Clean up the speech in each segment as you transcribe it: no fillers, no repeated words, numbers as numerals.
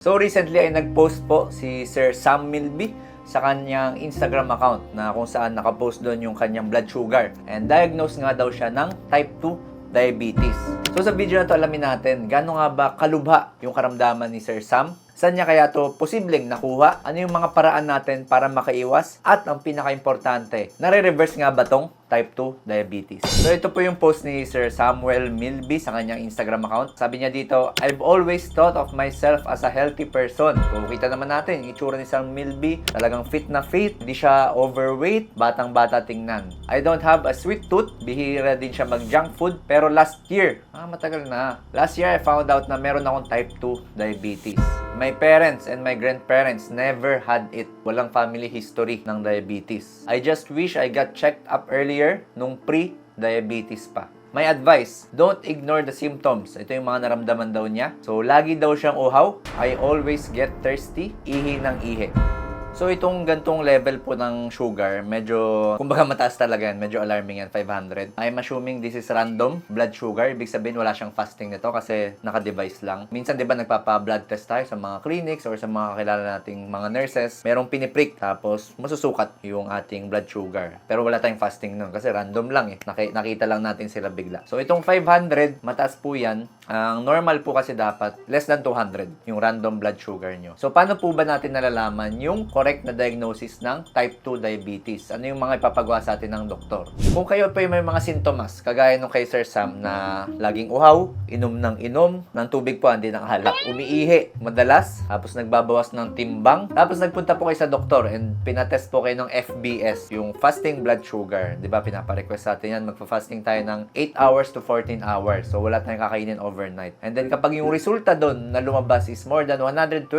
So recently ay nag-post po si Sir Sam Milby sa kanyang Instagram account na kung saan nakapost doon yung kanyang blood sugar. And diagnosed nga daw siya ng type 2 diabetes. So sa video na to alamin natin gaano nga ba kalubha yung karamdaman ni Sir Sam. Saan niya kaya to posibleng nakuha? Ano yung mga paraan natin para makaiwas? At ang pinaka-importante, nare-reverse nga ba tong type 2 diabetes? So ito po yung post ni Sir Samuel Milby sa kanyang Instagram account. Sabi niya dito, I've always thought of myself as a healthy person. So kita naman natin, yung itsura ni Sir Milby, talagang fit na fit, hindi siya overweight, batang-bata tingnan. I don't have a sweet tooth, bihira din siya mag-junk food, pero last year, matagal na. Last year, I found out na meron akong type 2 diabetes. My parents and my grandparents never had it. Walang family history ng diabetes. I just wish I got checked up earlier nung pre-diabetes pa. My advice, don't ignore the symptoms. Ito yung mga naramdaman daw niya. So, lagi daw siyang uhaw. I always get thirsty. Ihi ng ihi. So, itong gantong level po ng sugar, medyo, kumbaga mataas talaga yan. Medyo alarming yan, 500. I'm assuming this is random blood sugar. Ibig sabihin, wala siyang fasting nito kasi naka-device lang. Minsan, di ba, nagpapa-blood test tayo sa mga clinics or sa mga kilala nating mga nurses. Merong piniprick, tapos masusukat yung ating blood sugar. Pero wala tayong fasting nun kasi random lang eh. Nakita lang natin sila bigla. So, itong 500, mataas po yan. Ang normal po kasi dapat less than 200 yung random blood sugar nyo. So, paano po ba natin nalalaman yung correct na diagnosis ng type 2 diabetes? Ano yung mga ipapagawa sa atin ng doktor? Kung kayo pa may mga sintomas, kagaya nung kay Sir Sam na laging uhaw, inom ng tubig po, hindi ng alak, umiihi madalas, tapos nagbabawas ng timbang, tapos nagpunta po kayo sa doktor and pinatest po kayo ng FBS, yung fasting blood sugar. Diba, pinapa-request sa atin yan, magpa-fasting tayo ng 8 hours to 14 hours. So, wala tayong kakainin overnight. And then, kapag yung resulta doon na lumabas is more than 126,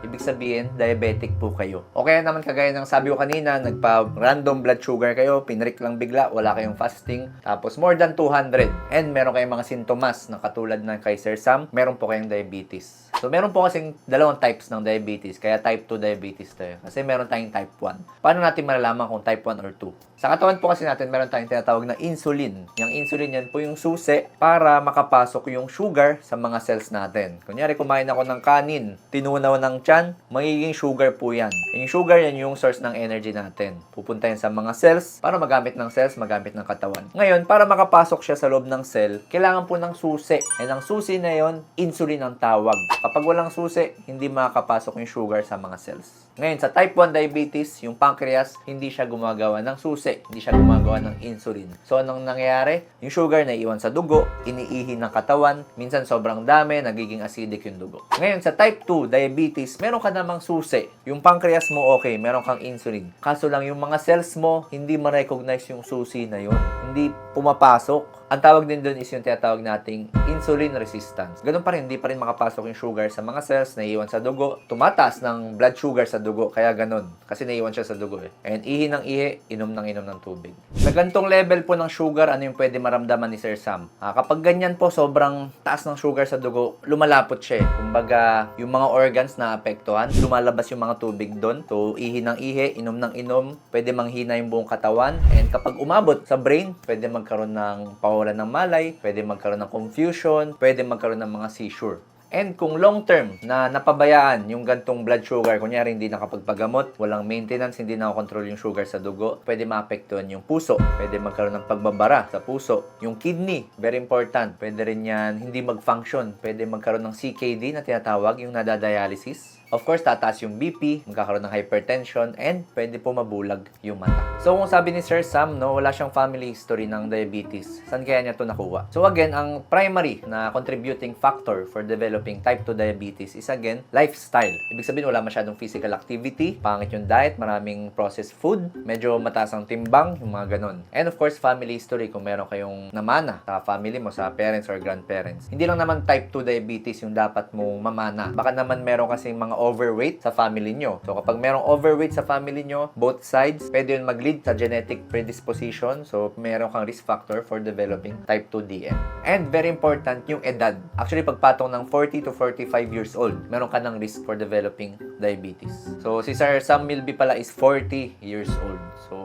ibig sabihin, diabetic po kayo. O kaya naman kagaya ng sabi ko kanina, nagpa-random blood sugar kayo, pinrik lang bigla, wala kayong fasting, tapos more than 200. And meron kayong mga sintomas na katulad ng kay Sir Sam, meron po kayong diabetes. So, meron po kasing dalawang types ng diabetes, kaya type 2 diabetes tayo. Kasi meron tayong type 1. Paano natin malalaman kung type 1 or 2? Sa katawan po kasi natin, meron tayong tinatawag na insulin. Yung insulin yan po yung susi para makapasok yung sugar sa mga cells natin. Kunyari, kumain ako ng kanin, tinunaw ng tiyan, magiging sugar po yan. Yung sugar yan yung source ng energy natin. Pupunta yan sa mga cells para magamit ng cells, magamit ng katawan. Ngayon, para makapasok siya sa loob ng cell, kailangan po ng susi. And ang susi na yon, insulin ang tawag. Kapag walang susi, hindi makakapasok yung sugar sa mga cells. Ngayon, sa type 1 diabetes, yung pancreas, hindi siya gumagawa ng susi. Hindi siya gumagawa ng insulin. So, anong nangyayari? Yung sugar na iwan sa dugo, iniihi ng katawan, minsan sobrang dami, nagiging acidic yung dugo. Ngayon, sa type 2 diabetes, meron ka namang susi. Yung pancreas mo, okay, meron kang insulin. Kaso lang, yung mga cells mo, hindi ma-recognize yung susi na yun. Hindi pumapasok. Ang tawag din doon is yung tinatawag nating insulin resistance. Ganun pa rin, hindi pa rin makapasok yung sugar sa mga cells, naiiwan sa dugo. Tumataas ng blood sugar sa dugo, kaya ganun. Kasi naiiwan siya sa dugo eh. And ihi ng ihi, inom ng tubig. Sa gantong level po ng sugar, ano yung pwede maramdaman ni Sir Sam? Kapag ganyan po, sobrang taas ng sugar sa dugo, lumalapot siya eh. Kumbaga, yung mga organs na apektuhan, lumalabas yung mga tubig doon. So, ihi ng ihi, inom ng inom, pwede manghina yung buong katawan. And kapag umabot sa brain, pwede magkaroon ng pawalan ng malay, pwede magkaroon ng confusion, pwede magkaroon ng mga seizure. And kung long term na napabayaan yung gantong blood sugar, kunyari hindi nakapagpagamot, walang maintenance, hindi nakakontrol yung sugar sa dugo, pwede maapektuhan yung puso, pwede magkaroon ng pagbabara sa puso. Yung kidney, very important, pwede rin yan hindi mag-function, pwede magkaroon ng CKD na tinatawag, yung nadadialysis. Of course, tataas yung BP, magkakaroon ng hypertension, and pwede po mabulag yung mata. So, kung sabi ni Sir Sam, no, wala siyang family history ng diabetes. Saan kaya niya ito nakuha? So, again, ang primary na contributing factor for developing type 2 diabetes is, again, lifestyle. Ibig sabihin, wala masyadong physical activity, pangit yung diet, maraming processed food, medyo mataas ang timbang, yung mga ganon. And of course, family history, kung meron kayong namana sa family mo, sa parents or grandparents. Hindi lang naman type 2 diabetes yung dapat mong mamana. Baka naman meron kasing mga overweight sa family nyo. So, kapag merong overweight sa family nyo, both sides, pwede yun mag-lead sa genetic predisposition. So, meron kang risk factor for developing type 2 DM. And very important, yung edad. Actually, pagpatong ng 40 to 45 years old, meron ka ng risk for developing diabetes. So, si Sir Sam Milby pala is 40 years old. So,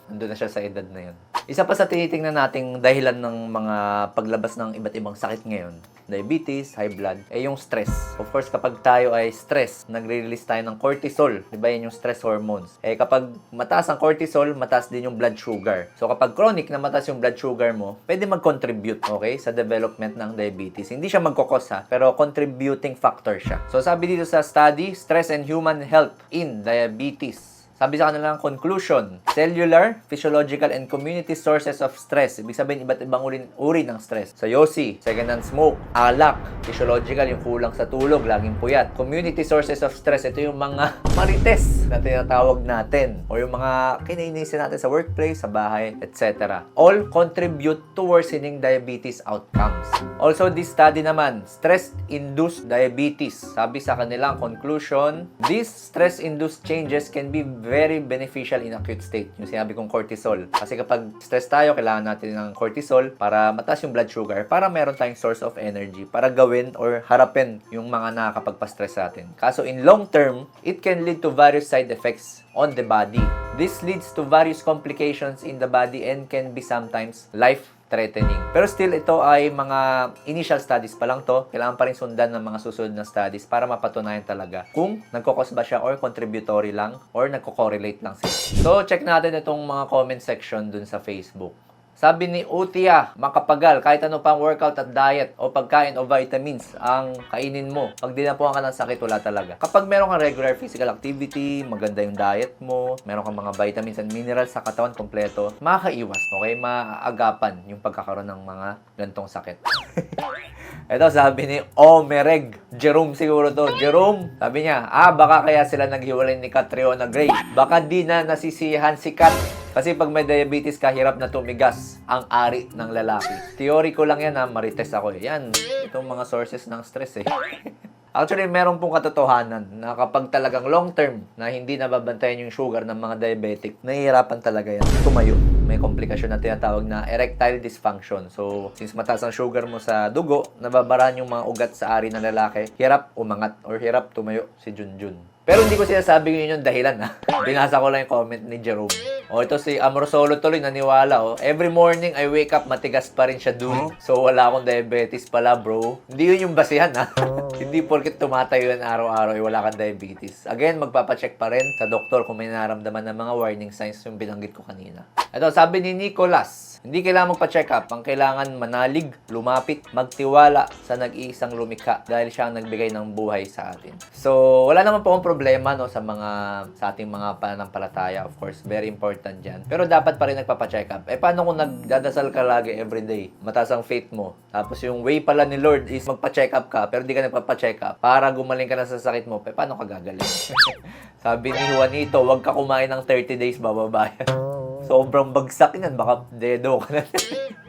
Nandun na siya sa edad na yun. Isa pa sa tinitingnan nating dahilan ng mga paglabas ng iba't ibang sakit ngayon, diabetes, high blood, yung stress. Of course, kapag tayo ay stress, nagre-release tayo ng cortisol. Diba yun yung stress hormones? Kapag mataas ang cortisol, mataas din yung blood sugar. So, kapag chronic na mataas yung blood sugar mo, pwede mag-contribute, okay, sa development ng diabetes. Hindi siya magkakos ha, pero contributing factor siya. So, sabi dito sa study, Stress and Human Health in Diabetes. Sabi sa kanilang conclusion, cellular, physiological, and community sources of stress. Ibig sabihin, iba't ibang uri ng stress. Sa yosi, second-hand smoke, alak, physiological, yung kulang sa tulog, laging puyat. Community sources of stress, ito yung mga marites na tinatawag natin. O yung mga kinainisin natin sa workplace, sa bahay, etc. All contribute to worsening diabetes outcomes. Also, this study naman, stress-induced diabetes. Sabi sa kanilang conclusion, these stress-induced changes can be very beneficial in acute state. Yung sinabi kong cortisol. Kasi kapag stress tayo, kailangan natin ng cortisol para mataas yung blood sugar, para meron tayong source of energy, para gawin or harapin yung mga nakakapagpa-stress sa atin. Kaso in long term, it can lead to various side effects on the body. This leads to various complications in the body and can be sometimes life-threatening. Pero still, ito ay mga initial studies pa lang to. Kailangan pa rin sundan ng mga susunod na studies para mapatunayan talaga kung nagkakos ba siya or contributory lang or nagko-correlate lang sila. So, check natin itong mga comment section dun sa Facebook. Sabi ni Utia, makapagal, kahit ano pang workout at diet o pagkain o vitamins ang kainin mo. Pag dinapuan ka ng sakit, wala talaga. Kapag meron kang regular physical activity, maganda yung diet mo, meron kang mga vitamins and minerals sa katawan kompleto, makakaiwas, okay? Maagapan yung pagkakaroon ng mga gantong sakit. Ito, sabi ni Omereg. Jerome siguro to. Jerome, sabi niya, baka kaya sila naghiwalay ni Catriona Gray. Baka di na nasisiyahan si Kat. Kasi pag may diabetes ka, hirap na tumigas ang ari ng lalaki. Theory ko lang yan ha, marites ako eh. Yan, itong mga sources ng stress eh. Actually, meron pong katotohanan na kapag talagang long term na hindi nababantayan yung sugar ng mga diabetic, nahihirapan talaga yan tumayo. May komplikasyon na tinatawag na erectile dysfunction. So, since mataas ang sugar mo sa dugo, nababaran yung mga ugat sa ari ng lalaki, hirap umangat or hirap tumayo si Junjun. Pero hindi ko sinasabi yun yung dahilan ha. Binasa ko lang yung comment ni Jerome. Ito si Amrosolo tuloy naniwala Every morning I wake up, matigas pa rin siya dun. So wala akong diabetes pala bro. Hindi yun yung basihan ha. Hindi porket tumatayo yan araw-araw wala kang diabetes. Again, magpapacheck pa rin sa doktor kung may nararamdaman ng mga warning signs yung binanggit ko kanina. Ito, sabi ni Nicholas, hindi kailangan magpa-check up. Ang kailangan manalig, lumapit, magtiwala sa nag-iisang lumikha dahil siya ang nagbigay ng buhay sa atin. So, wala naman po akong problema sa ating mga pananampalataya. Of course, very important yan. Pero dapat pa rin nagpapa-check up. Paano kung nagdadasal ka lagi everyday? Mataas ang faith mo. Tapos yung way pala ni Lord is magpa-check up ka, pero di ka nagpapa-check up para gumaling ka na sa sakit mo. Paano ka gagaling? Sabi ni Juanito, huwag ka kumain ng 30 days, bababayan. Sobrang bagsak yan. Baka dedo ka na.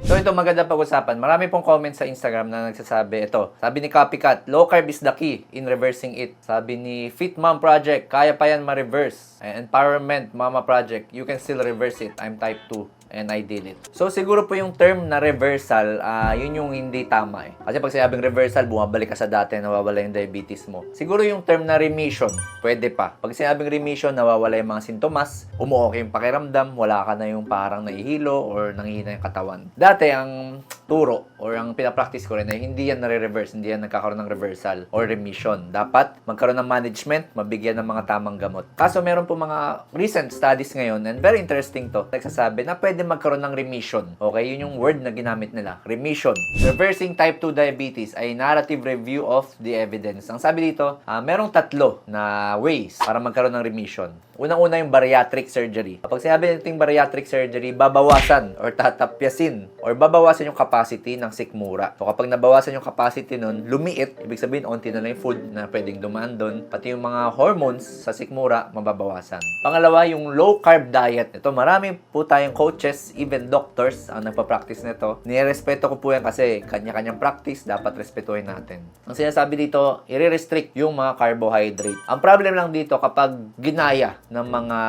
So, ito maganda pag-usapan. Marami pong comments sa Instagram na nagsasabi. Ito, sabi ni Copycat, low carb is the key in reversing it. Sabi ni Fit Mom Project, kaya pa yan ma-reverse. Empowerment Mama Project, you can still reverse it. I'm type 2. And I did it. So, siguro po yung term na reversal, yun yung hindi tama eh. Kasi pag sinabing reversal, bumabalik ka sa dati, nawawala yung diabetes mo. Siguro yung term na remission, pwede pa. Pag sinabing remission, nawawala yung mga sintomas, umuokay yung pakiramdam, wala ka na yung parang nahihilo or nanghihina yung katawan. Dati, ang turo or ang pinapractice ko rin ay hindi yan nare-reverse, hindi yan nagkakaroon ng reversal or remission. Dapat magkaroon ng management, mabigyan ng mga tamang gamot. Kaso meron po mga recent studies ngayon and very interesting to. Nagsasabi na pwede magkaroon ng remission. Okay, yun yung word na ginamit nila. Remission. Reversing type 2 diabetes ay narrative review of the evidence. Ang sabi dito, merong 3 na ways para magkaroon ng remission. Unang-una yung bariatric surgery. Kapag sinabi natin bariatric surgery, babawasan or tatapyasin or babawasan yung capacity ng sikmura. So kapag nabawasan yung capacity nun, lumiit, ibig sabihin onti na lang yung food na pwedeng dumaan doon. Pati yung mga hormones sa sikmura, mababawasan. Pangalawa, yung low carb diet. Ito, marami po tayong coaches, even doctors ang nagpa-practice nito. Nirespeto ko po yan kasi kanya-kanyang practice, dapat respetuhin natin. Ang sinasabi dito, i-restrict yung mga carbohydrate. Ang problem lang dito kapag ginaya ng mga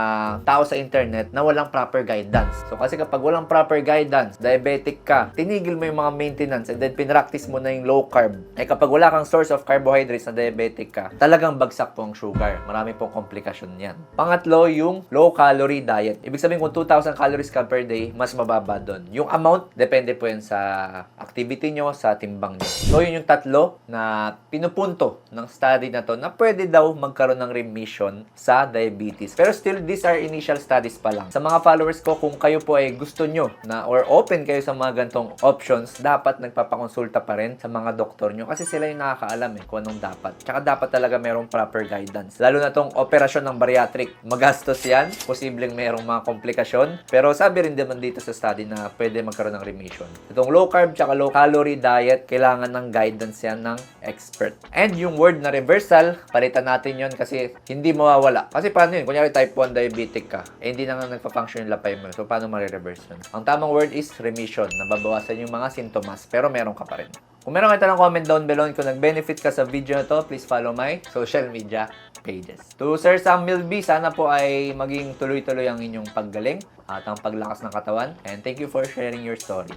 tao sa internet na walang proper guidance. So kasi kapag walang proper guidance, diabetic ka, tinigil mo yung mga maintenance and then pinractice mo na yung low carb, eh kapag wala kang source of carbohydrates na diabetic ka, talagang bagsak po ang sugar. Marami pong komplikasyon yan. Pangatlo, yung low calorie diet. Ibig sabihin kung 2,000 calories ka per day, mas mababa doon. Yung amount, depende po yan sa activity nyo, sa timbang nyo. So, yun yung tatlo na pinupunto ng study na to na pwede daw magkaroon ng remission sa diabetes. Pero still, these are initial studies pa lang. Sa mga followers ko, kung kayo po ay gusto nyo na or open kayo sa mga gantong options, dapat nagpapakonsulta pa rin sa mga doktor nyo kasi sila yung nakakaalam kung anong dapat. Tsaka dapat talaga merong proper guidance. Lalo na tong operasyon ng bariatric. Magastos yan. Posibleng merong mga komplikasyon. Pero sabi rin naman dito sa study na pwede magkaroon ng remission. Itong low carb tsaka low calorie diet, kailangan ng guidance yan ng expert. And yung word na reversal, palitan natin yon kasi hindi mawawala. Kasi paano yun? Kunyari type 1 diabetic ka, hindi na nga nagpa-function yung lapay mo. So, paano ma-reverse yun? Ang tamang word is remission. Nababawasan yung mga sintomas, pero meron ka pa rin. Kung meron kayo ng comment down below, kung nag-benefit ka sa video na to, please follow my social media pages. To Sir Sam Milby, sana po ay maging tuloy-tuloy ang inyong paggaling at ang paglakas ng katawan. And thank you for sharing your story.